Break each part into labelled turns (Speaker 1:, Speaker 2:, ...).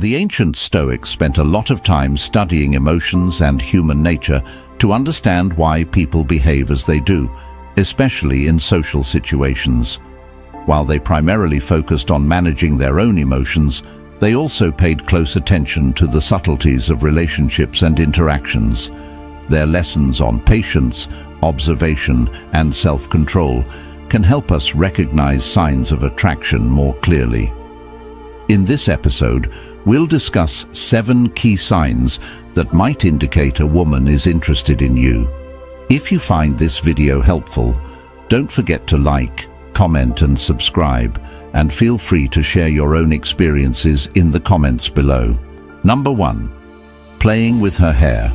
Speaker 1: The ancient Stoics spent a lot of time studying emotions and human nature to understand why people behave as they do, especially in social situations. While they primarily focused on managing their own emotions, they also paid close attention to the subtleties of relationships and interactions. Their lessons on patience, observation, and self-control can help us recognize signs of attraction more clearly. In this episode, we'll discuss 7 key signs that might indicate a woman is interested in you. If you find this video helpful, don't forget to like, comment and subscribe, and feel free to share your own experiences in the comments below. Number 1. Playing with her hair.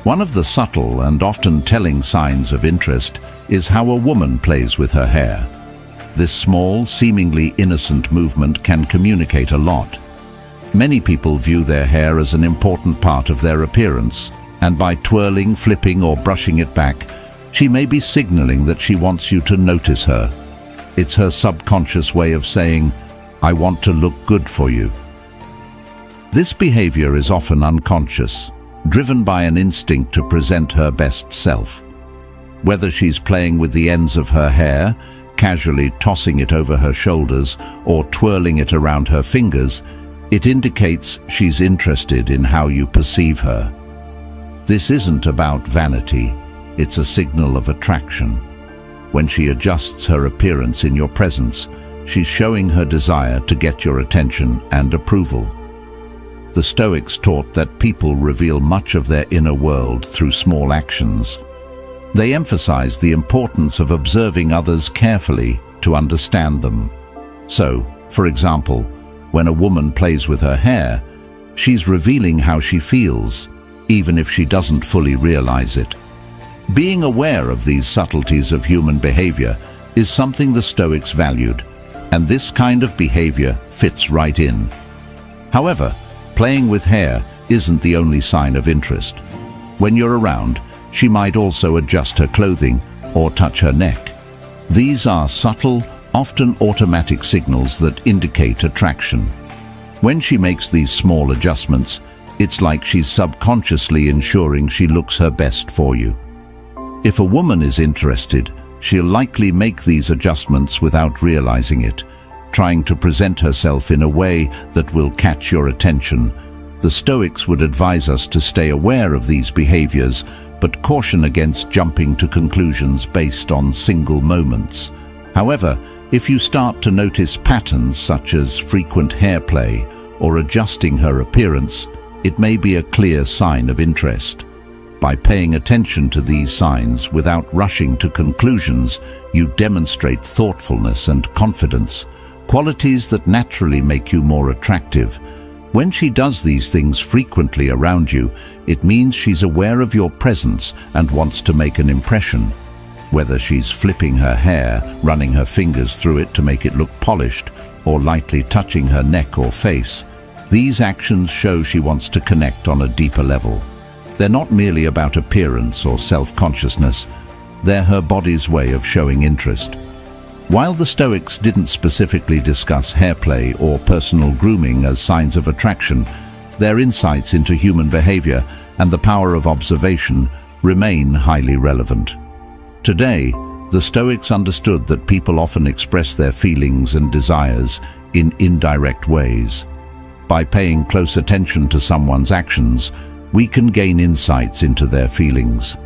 Speaker 1: One of the subtle and often telling signs of interest is how a woman plays with her hair. This small, seemingly innocent movement can communicate a lot. Many people view their hair as an important part of their appearance, and by twirling, flipping or brushing it back, she may be signaling that she wants you to notice her. It's her subconscious way of saying, "I want to look good for you." This behavior is often unconscious, driven by an instinct to present her best self. Whether she's playing with the ends of her hair, casually tossing it over her shoulders, or twirling it around her fingers, it indicates she's interested in how you perceive her. This isn't about vanity, it's a signal of attraction. When she adjusts her appearance in your presence, she's showing her desire to get your attention and approval. The Stoics taught that people reveal much of their inner world through small actions. They emphasized the importance of observing others carefully to understand them. So, for example, when a woman plays with her hair, she's revealing how she feels, even if she doesn't fully realize it. Being aware of these subtleties of human behavior is something the Stoics valued, and this kind of behavior fits right in. However, playing with hair isn't the only sign of interest. When you're around, she might also adjust her clothing or touch her neck. These are subtle, often automatic signals that indicate attraction. When she makes these small adjustments, it's like she's subconsciously ensuring she looks her best for you. If a woman is interested, she'll likely make these adjustments without realizing it, trying to present herself in a way that will catch your attention. The Stoics would advise us to stay aware of these behaviors, but caution against jumping to conclusions based on single moments. However, if you start to notice patterns such as frequent hair play or adjusting her appearance, it may be a clear sign of interest. By paying attention to these signs without rushing to conclusions, you demonstrate thoughtfulness and confidence, qualities that naturally make you more attractive. When she does these things frequently around you, it means she's aware of your presence and wants to make an impression. Whether she's flipping her hair, running her fingers through it to make it look polished, or lightly touching her neck or face, these actions show she wants to connect on a deeper level. They're not merely about appearance or self-consciousness, they're her body's way of showing interest. While the Stoics didn't specifically discuss hair play or personal grooming as signs of attraction, their insights into human behavior and the power of observation remain highly relevant. Today, the Stoics understood that people often express their feelings and desires in indirect ways. By paying close attention to someone's actions, we can gain insights into their feelings.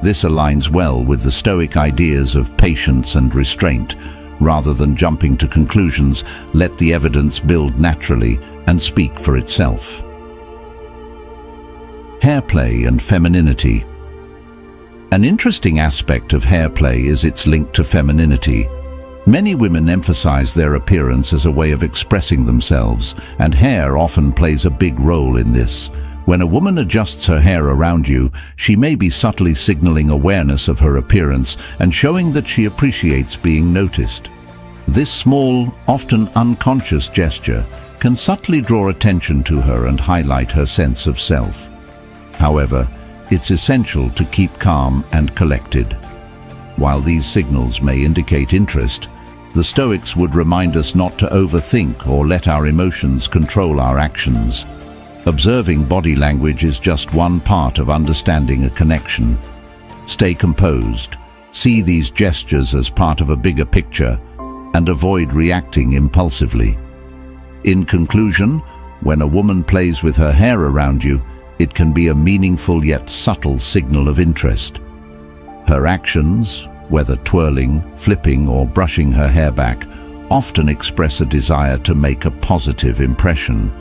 Speaker 1: This aligns well with the Stoic ideas of patience and restraint. Rather than jumping to conclusions, let the evidence build naturally and speak for itself. Hair play and femininity. An interesting aspect of hair play is its link to femininity. Many women emphasize their appearance as a way of expressing themselves, and hair often plays a big role in this. When a woman adjusts her hair around you, she may be subtly signaling awareness of her appearance and showing that she appreciates being noticed. This small, often unconscious gesture can subtly draw attention to her and highlight her sense of self. However, it's essential to keep calm and collected. While these signals may indicate interest, The Stoics would remind us not to overthink or let our emotions control our actions. Observing body language is just one part of understanding a connection. Stay composed, see these gestures as part of a bigger picture, and avoid reacting impulsively. In conclusion, when a woman plays with her hair around you, it can be a meaningful yet subtle signal of interest. Her actions, whether twirling, flipping, or brushing her hair back, often express a desire to make a positive impression.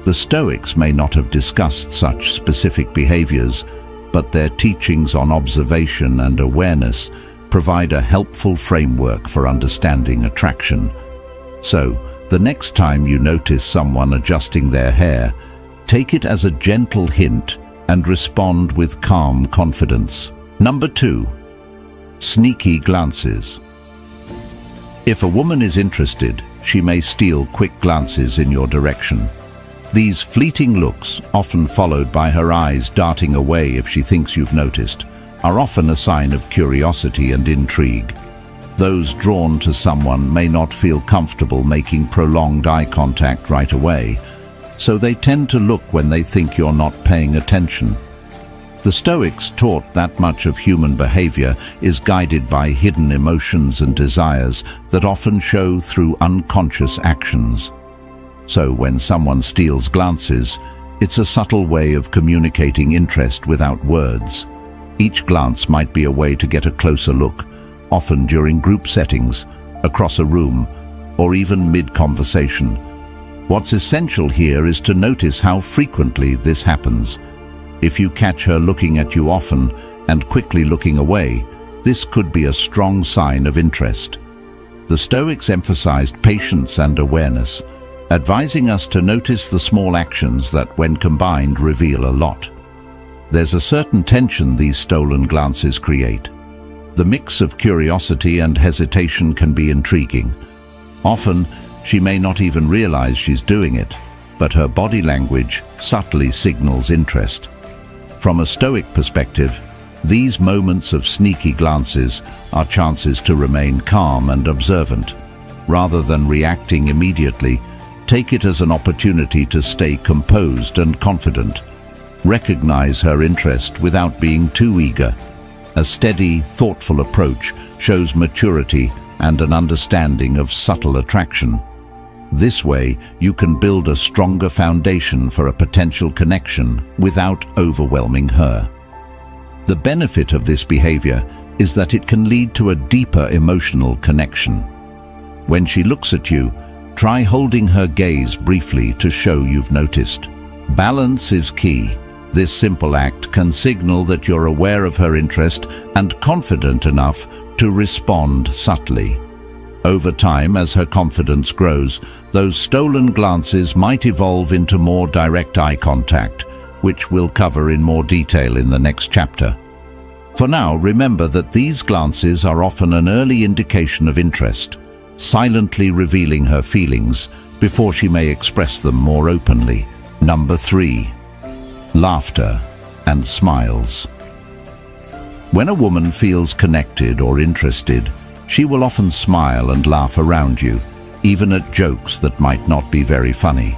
Speaker 1: The Stoics may not have discussed such specific behaviors, but their teachings on observation and awareness provide a helpful framework for understanding attraction. So, the next time you notice someone adjusting their hair, take it as a gentle hint and respond with calm confidence. Number 2. Sneaky glances. If a woman is interested, she may steal quick glances in your direction. These fleeting looks, often followed by her eyes darting away if she thinks you've noticed, are often a sign of curiosity and intrigue. Those drawn to someone may not feel comfortable making prolonged eye contact right away, so they tend to look when they think you're not paying attention. The Stoics taught that much of human behavior is guided by hidden emotions and desires that often show through unconscious actions. So when someone steals glances, it's a subtle way of communicating interest without words. Each glance might be a way to get a closer look, often during group settings, across a room, or even mid-conversation. What's essential here is to notice how frequently this happens. If you catch her looking at you often and quickly looking away, this could be a strong sign of interest. The Stoics emphasized patience and awareness, advising us to notice the small actions that, when combined, reveal a lot. There's a certain tension these stolen glances create. The mix of curiosity and hesitation can be intriguing. Often, she may not even realize she's doing it, but her body language subtly signals interest. From a Stoic perspective, these moments of sneaky glances are chances to remain calm and observant. Rather than reacting immediately, take it as an opportunity to stay composed and confident. Recognize her interest without being too eager. A steady, thoughtful approach shows maturity and an understanding of subtle attraction. This way, you can build a stronger foundation for a potential connection without overwhelming her. The benefit of this behavior is that it can lead to a deeper emotional connection. When she looks at you, try holding her gaze briefly to show you've noticed. Balance is key. This simple act can signal that you're aware of her interest and confident enough to respond subtly. Over time, as her confidence grows, those stolen glances might evolve into more direct eye contact, which we'll cover in more detail in the next chapter. For now, remember that these glances are often an early indication of interest, silently revealing her feelings before she may express them more openly. Number 3. Laughter and smiles. When a woman feels connected or interested, she will often smile and laugh around you, even at jokes that might not be very funny.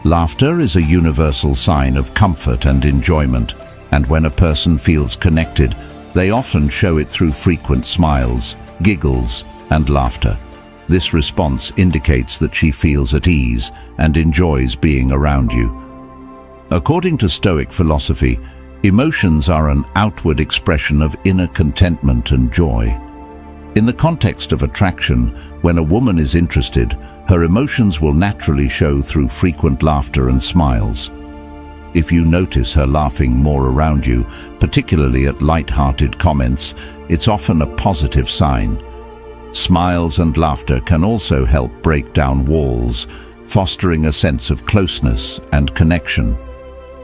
Speaker 1: Laughter is a universal sign of comfort and enjoyment, and when a person feels connected, they often show it through frequent smiles, giggles, and laughter. This response indicates that she feels at ease and enjoys being around you. According to Stoic philosophy, emotions are an outward expression of inner contentment and joy. In the context of attraction, when a woman is interested, her emotions will naturally show through frequent laughter and smiles. If you notice her laughing more around you, particularly at light-hearted comments, it's often a positive sign. Smiles and laughter can also help break down walls, fostering a sense of closeness and connection.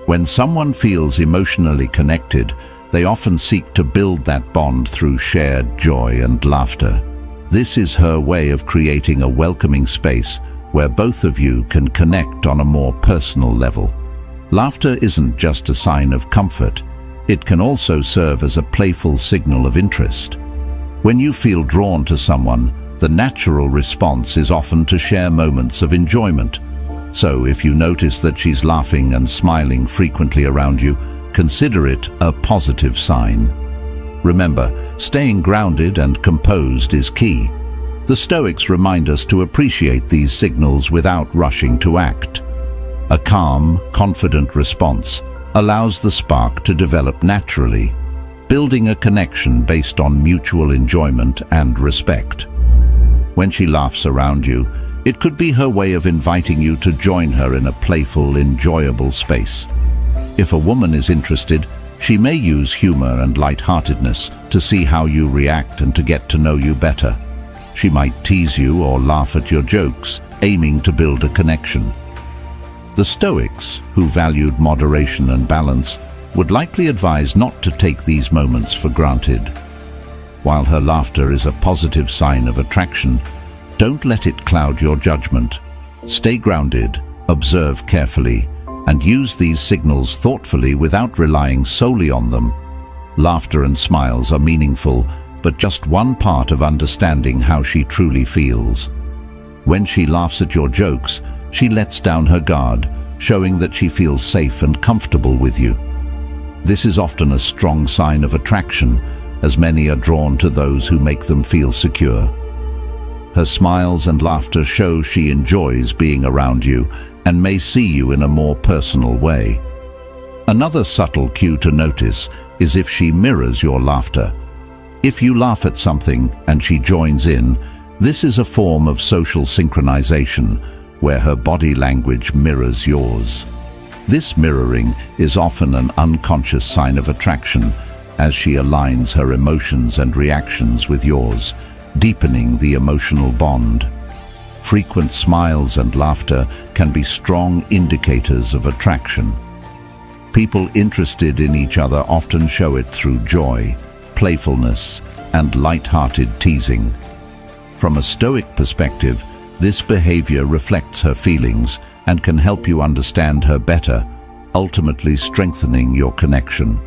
Speaker 1: When someone feels emotionally connected, they often seek to build that bond through shared joy and laughter. This is her way of creating a welcoming space where both of you can connect on a more personal level. Laughter isn't just a sign of comfort, it can also serve as a playful signal of interest. When you feel drawn to someone, The natural response is often to share moments of enjoyment. So if you notice that she's laughing and smiling frequently around you, consider it a positive sign. Remember, staying grounded and composed is key. The Stoics remind us to appreciate these signals without rushing to act. A calm, confident response allows the spark to develop naturally, building a connection based on mutual enjoyment and respect. When she laughs around you, it could be her way of inviting you to join her in a playful, enjoyable space. If a woman is interested, she may use humor and lightheartedness to see how you react and to get to know you better. She might tease you or laugh at your jokes, aiming to build a connection. The Stoics, who valued moderation and balance, would likely advise not to take these moments for granted. While her laughter is a positive sign of attraction, don't let it cloud your judgment. Stay grounded, observe carefully, and use these signals thoughtfully without relying solely on them. Laughter and smiles are meaningful, but just one part of understanding how she truly feels. When she laughs at your jokes, she lets down her guard, showing that she feels safe and comfortable with you. This is often a strong sign of attraction, as many are drawn to those who make them feel secure. Her smiles and laughter show she enjoys being around you and may see you in a more personal way. Another subtle cue to notice is if she mirrors your laughter. If you laugh at something and she joins in, this is a form of social synchronization where her body language mirrors yours. This mirroring is often an unconscious sign of attraction, as she aligns her emotions and reactions with yours, deepening the emotional bond. Frequent smiles and laughter can be strong indicators of attraction. People interested in each other often show it through joy, playfulness, and light-hearted teasing. From a Stoic perspective, this behavior reflects her feelings and can help you understand her better, ultimately strengthening your connection.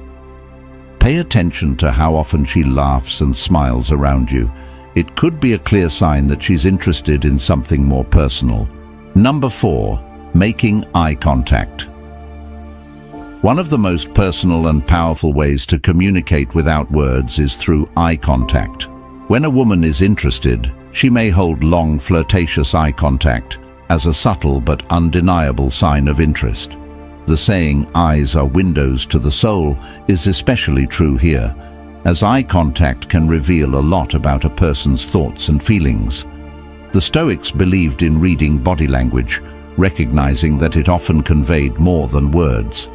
Speaker 1: Pay attention to how often she laughs and smiles around you. It could be a clear sign that she's interested in something more personal. Number 4, making eye contact. One of the most personal and powerful ways to communicate without words is through eye contact. When a woman is interested, she may hold long, flirtatious eye contact as a subtle but undeniable sign of interest. The saying, "Eyes are windows to the soul," is especially true here, as eye contact can reveal a lot about a person's thoughts and feelings. The Stoics believed in reading body language, recognizing that it often conveyed more than words.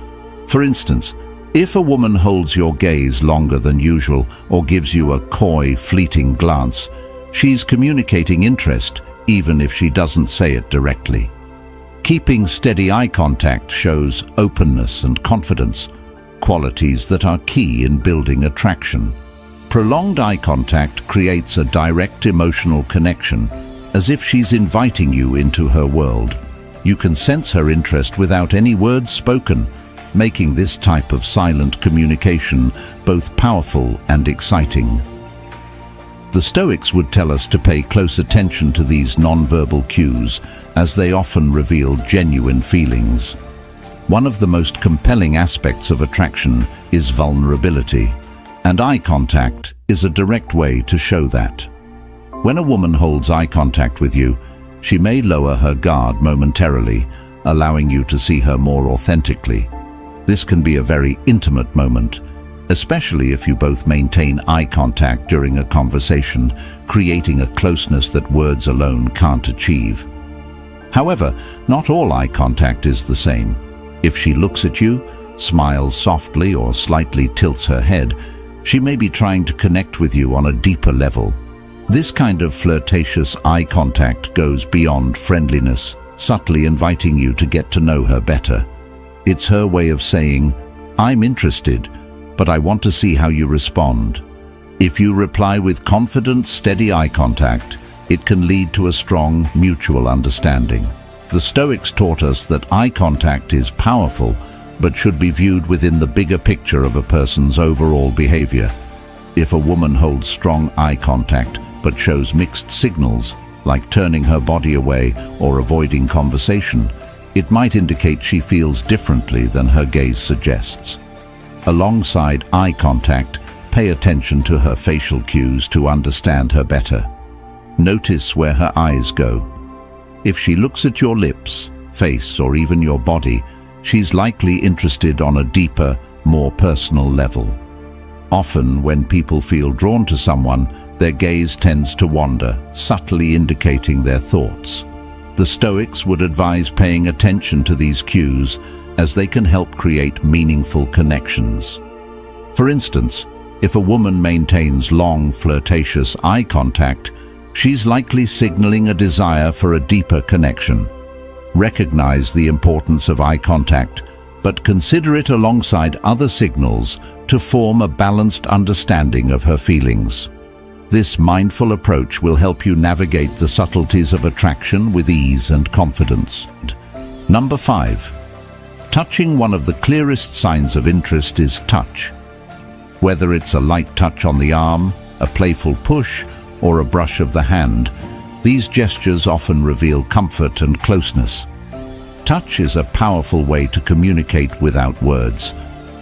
Speaker 1: For instance, if a woman holds your gaze longer than usual or gives you a coy, fleeting glance, she's communicating interest, even if she doesn't say it directly. Keeping steady eye contact shows openness and confidence, qualities that are key in building attraction. Prolonged eye contact creates a direct emotional connection, as if she's inviting you into her world. You can sense her interest without any words spoken, making this type of silent communication both powerful and exciting. The Stoics would tell us to pay close attention to these nonverbal cues, as they often reveal genuine feelings. One of the most compelling aspects of attraction is vulnerability, and eye contact is a direct way to show that. When a woman holds eye contact with you, she may lower her guard momentarily, allowing you to see her more authentically. This can be a very intimate moment, especially if you both maintain eye contact during a conversation, creating a closeness that words alone can't achieve. However, not all eye contact is the same. If she looks at you, smiles softly or slightly tilts her head, she may be trying to connect with you on a deeper level. This kind of flirtatious eye contact goes beyond friendliness, subtly inviting you to get to know her better. It's her way of saying, "I'm interested, but I want to see how you respond." If you reply with confident, steady eye contact, it can lead to a strong mutual understanding. The Stoics taught us that eye contact is powerful, but should be viewed within the bigger picture of a person's overall behavior. If a woman holds strong eye contact, but shows mixed signals, like turning her body away or avoiding conversation, it might indicate she feels differently than her gaze suggests. Alongside eye contact, pay attention to her facial cues to understand her better. Notice where her eyes go. If she looks at your lips, face, or even your body, she's likely interested on a deeper, more personal level. Often, when people feel drawn to someone, their gaze tends to wander, subtly indicating their thoughts. The Stoics would advise paying attention to these cues, as they can help create meaningful connections. For instance, if a woman maintains long, flirtatious eye contact, she's likely signaling a desire for a deeper connection. Recognize the importance of eye contact, but consider it alongside other signals to form a balanced understanding of her feelings. This mindful approach will help you navigate the subtleties of attraction with ease and confidence. Number 5. Touching. One of the clearest signs of interest is touch. Whether it's a light touch on the arm, a playful push, or a brush of the hand, these gestures often reveal comfort and closeness. Touch is a powerful way to communicate without words,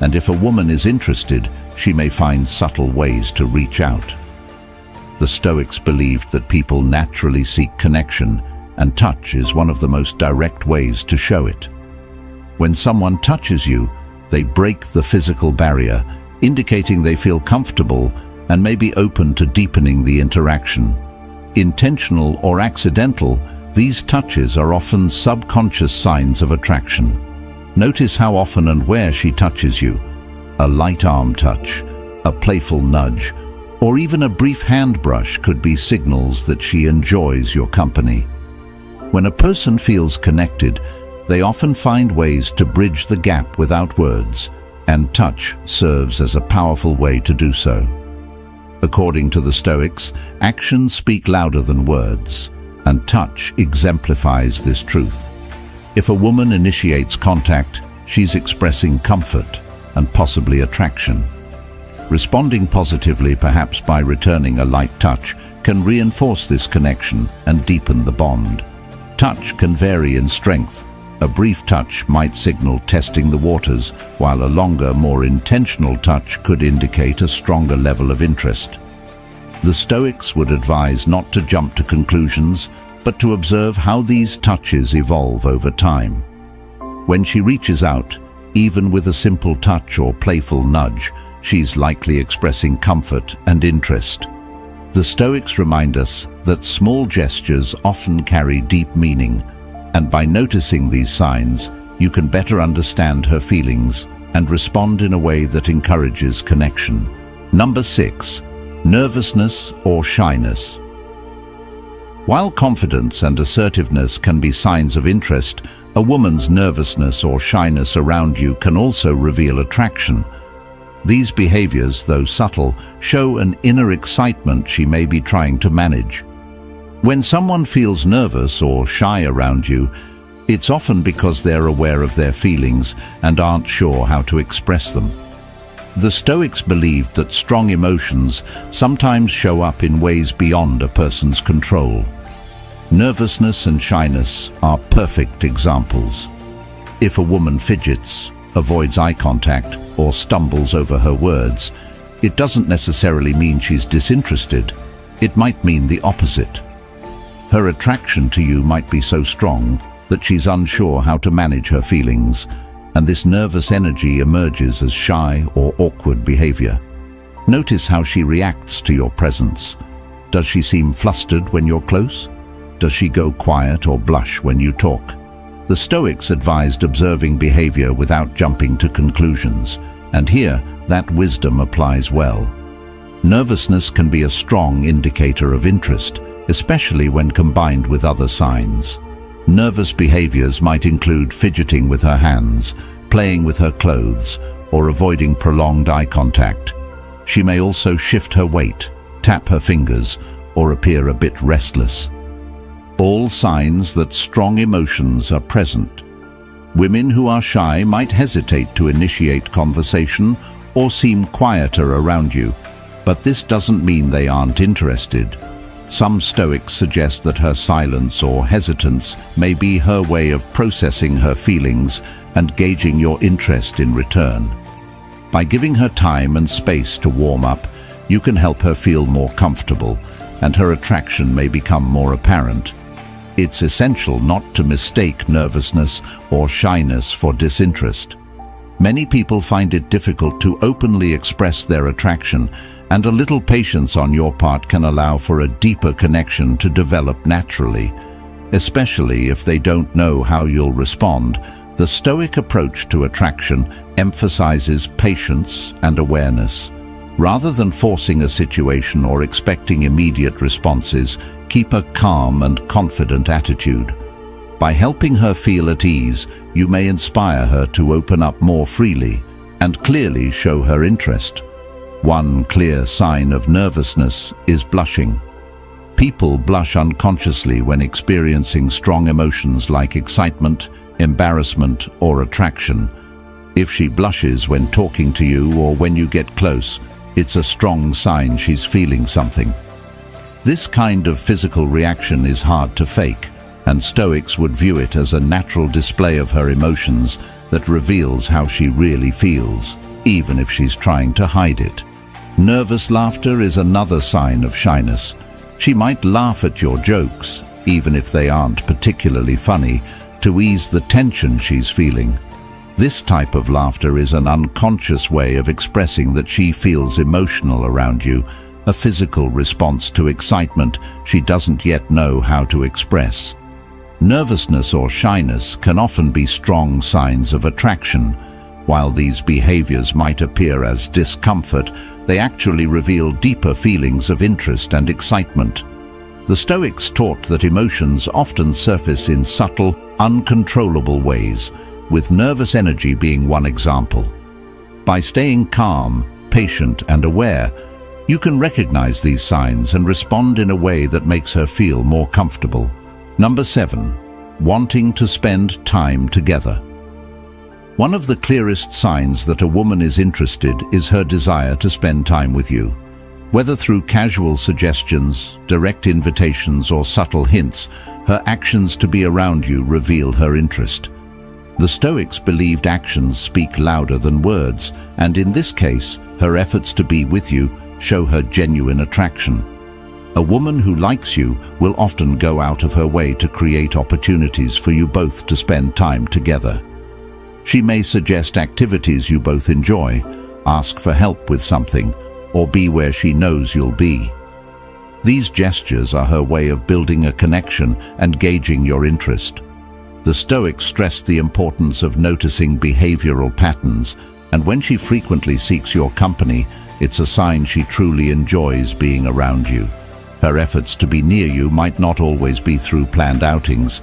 Speaker 1: and if a woman is interested, she may find subtle ways to reach out. The Stoics believed that people naturally seek connection, and touch is one of the most direct ways to show it. When someone touches you, they break the physical barrier, indicating they feel comfortable and may be open to deepening the interaction. Intentional or accidental, these touches are often subconscious signs of attraction. Notice how often and where she touches you. A light arm touch, a playful nudge, or even a brief hand brush could be signals that she enjoys your company. When a person feels connected, they often find ways to bridge the gap without words, and touch serves as a powerful way to do so. According to the Stoics, actions speak louder than words, and touch exemplifies this truth. If a woman initiates contact, she's expressing comfort and possibly attraction. Responding positively, perhaps by returning a light touch, can reinforce this connection and deepen the bond. Touch can vary in strength. A brief touch might signal testing the waters, while a longer, more intentional touch could indicate a stronger level of interest. The Stoics would advise not to jump to conclusions, but to observe how these touches evolve over time. When she reaches out, even with a simple touch or playful nudge, she's likely expressing comfort and interest. The Stoics remind us that small gestures often carry deep meaning, and by noticing these signs, you can better understand her feelings and respond in a way that encourages connection. Number 6. Nervousness or shyness. While confidence and assertiveness can be signs of interest, a woman's nervousness or shyness around you can also reveal attraction. These behaviors, though subtle, show an inner excitement she may be trying to manage. When someone feels nervous or shy around you, it's often because they're aware of their feelings and aren't sure how to express them. The Stoics believed that strong emotions sometimes show up in ways beyond a person's control. Nervousness and shyness are perfect examples. If a woman fidgets, avoids eye contact, or stumbles over her words, it doesn't necessarily mean she's disinterested. It might mean the opposite. Her attraction to you might be so strong that she's unsure how to manage her feelings, and this nervous energy emerges as shy or awkward behavior. Notice how she reacts to your presence. Does she seem flustered when you're close? Does she go quiet or blush when you talk? The Stoics advised observing behavior without jumping to conclusions, and here that wisdom applies well. Nervousness can be a strong indicator of interest, especially when combined with other signs. Nervous behaviors might include fidgeting with her hands, playing with her clothes, or avoiding prolonged eye contact. She may also shift her weight, tap her fingers, or appear a bit restless. All signs that strong emotions are present. Women who are shy might hesitate to initiate conversation or seem quieter around you, but this doesn't mean they aren't interested. Some Stoics suggest that her silence or hesitance may be her way of processing her feelings and gauging your interest in return. By giving her time and space to warm up, you can help her feel more comfortable, and her attraction may become more apparent. It's essential not to mistake nervousness or shyness for disinterest. Many people find it difficult to openly express their attraction, and a little patience on your part can allow for a deeper connection to develop naturally. Especially if they don't know how you'll respond, the Stoic approach to attraction emphasizes patience and awareness. Rather than forcing a situation or expecting immediate responses, keep a calm and confident attitude. By helping her feel at ease, you may inspire her to open up more freely and clearly show her interest. One clear sign of nervousness is blushing. People blush unconsciously when experiencing strong emotions like excitement, embarrassment, or attraction. If she blushes when talking to you or when you get close, it's a strong sign she's feeling something. This kind of physical reaction is hard to fake, and Stoics would view it as a natural display of her emotions that reveals how she really feels, even if she's trying to hide it. Nervous laughter is another sign of shyness. She might laugh at your jokes, even if they aren't particularly funny, to ease the tension she's feeling. This type of laughter is an unconscious way of expressing that she feels emotional around you, a physical response to excitement she doesn't yet know how to express. Nervousness or shyness can often be strong signs of attraction. While these behaviors might appear as discomfort, they actually reveal deeper feelings of interest and excitement. The Stoics taught that emotions often surface in subtle, uncontrollable ways, with nervous energy being one example. By staying calm, patient, and aware, you can recognize these signs and respond in a way that makes her feel more comfortable. Number 7. Wanting to spend time together. One of the clearest signs that a woman is interested is her desire to spend time with you. Whether through casual suggestions, direct invitations, or subtle hints, her actions to be around you reveal her interest. The Stoics believed actions speak louder than words, and in this case, her efforts to be with you show her genuine attraction. A woman who likes you will often go out of her way to create opportunities for you both to spend time together. She may suggest activities you both enjoy, ask for help with something, or be where she knows you'll be. These gestures are her way of building a connection and gauging your interest. The Stoics stressed the importance of noticing behavioral patterns, and when she frequently seeks your company, it's a sign she truly enjoys being around you. Her efforts to be near you might not always be through planned outings.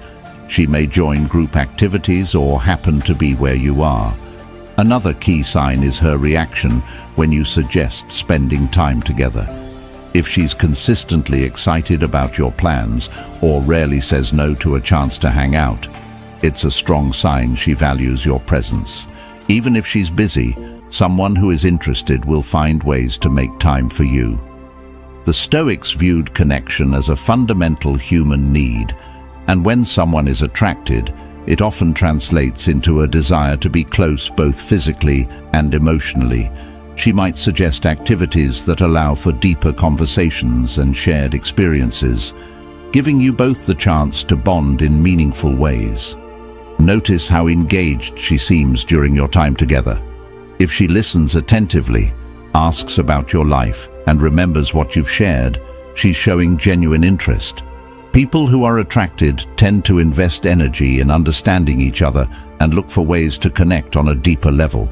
Speaker 1: She may join group activities or happen to be where you are. Another key sign is her reaction when you suggest spending time together. If she's consistently excited about your plans or rarely says no to a chance to hang out, it's a strong sign she values your presence. Even if she's busy, someone who is interested will find ways to make time for you. The Stoics viewed connection as a fundamental human need, and when someone is attracted, it often translates into a desire to be close both physically and emotionally. She might suggest activities that allow for deeper conversations and shared experiences, giving you both the chance to bond in meaningful ways. Notice how engaged she seems during your time together. If she listens attentively, asks about your life, and remembers what you've shared, she's showing genuine interest. People who are attracted tend to invest energy in understanding each other and look for ways to connect on a deeper level.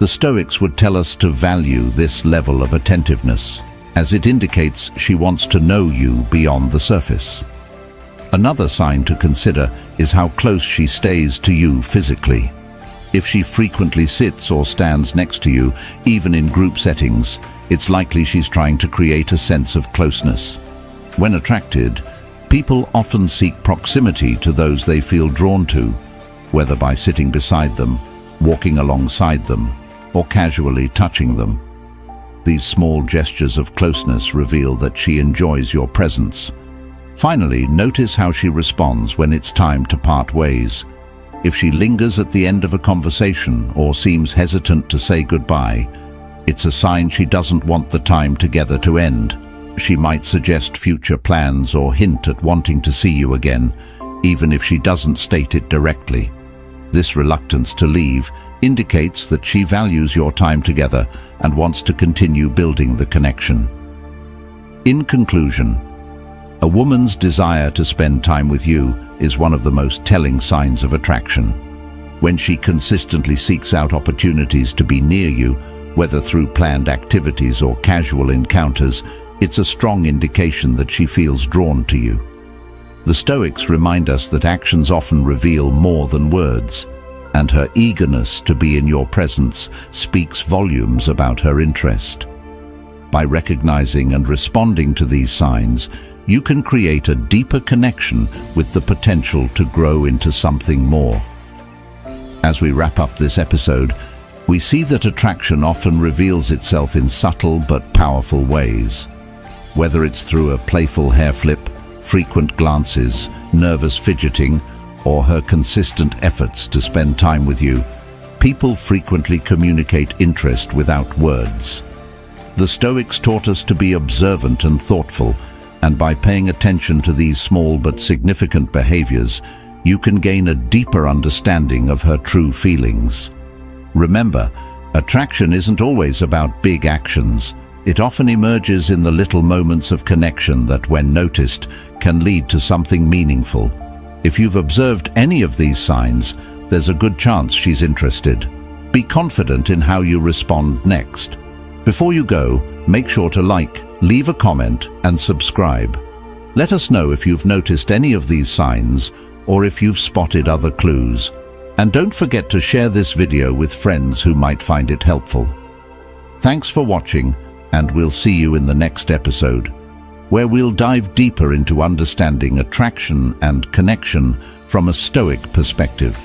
Speaker 1: The Stoics would tell us to value this level of attentiveness, as it indicates she wants to know you beyond the surface. Another sign to consider is how close she stays to you physically. If she frequently sits or stands next to you, even in group settings, it's likely she's trying to create a sense of closeness. When attracted, people often seek proximity to those they feel drawn to, whether by sitting beside them, walking alongside them, or casually touching them. These small gestures of closeness reveal that she enjoys your presence. Finally, notice how she responds when it's time to part ways. If she lingers at the end of a conversation or seems hesitant to say goodbye, it's a sign she doesn't want the time together to end. She might suggest future plans or hint at wanting to see you again, even if she doesn't state it directly. This reluctance to leave indicates that she values your time together and wants to continue building the connection. In conclusion, a woman's desire to spend time with you is one of the most telling signs of attraction. When she consistently seeks out opportunities to be near you, whether through planned activities or casual encounters, it's a strong indication that she feels drawn to you. The Stoics remind us that actions often reveal more than words, and her eagerness to be in your presence speaks volumes about her interest. By recognizing and responding to these signs, you can create a deeper connection with the potential to grow into something more. As we wrap up this episode, we see that attraction often reveals itself in subtle but powerful ways. Whether it's through a playful hair flip, frequent glances, nervous fidgeting, or her consistent efforts to spend time with you, people frequently communicate interest without words. The Stoics taught us to be observant and thoughtful, and by paying attention to these small but significant behaviors, you can gain a deeper understanding of her true feelings. Remember, attraction isn't always about big actions. It often emerges in the little moments of connection that, when noticed, can lead to something meaningful. If you've observed any of these signs, there's a good chance she's interested. Be confident in how you respond next. Before you go, make sure to like, leave a comment, and subscribe. Let us know if you've noticed any of these signs or if you've spotted other clues. And don't forget to share this video with friends who might find it helpful. Thanks for watching, and we'll see you in the next episode, where we'll dive deeper into understanding attraction and connection from a Stoic perspective.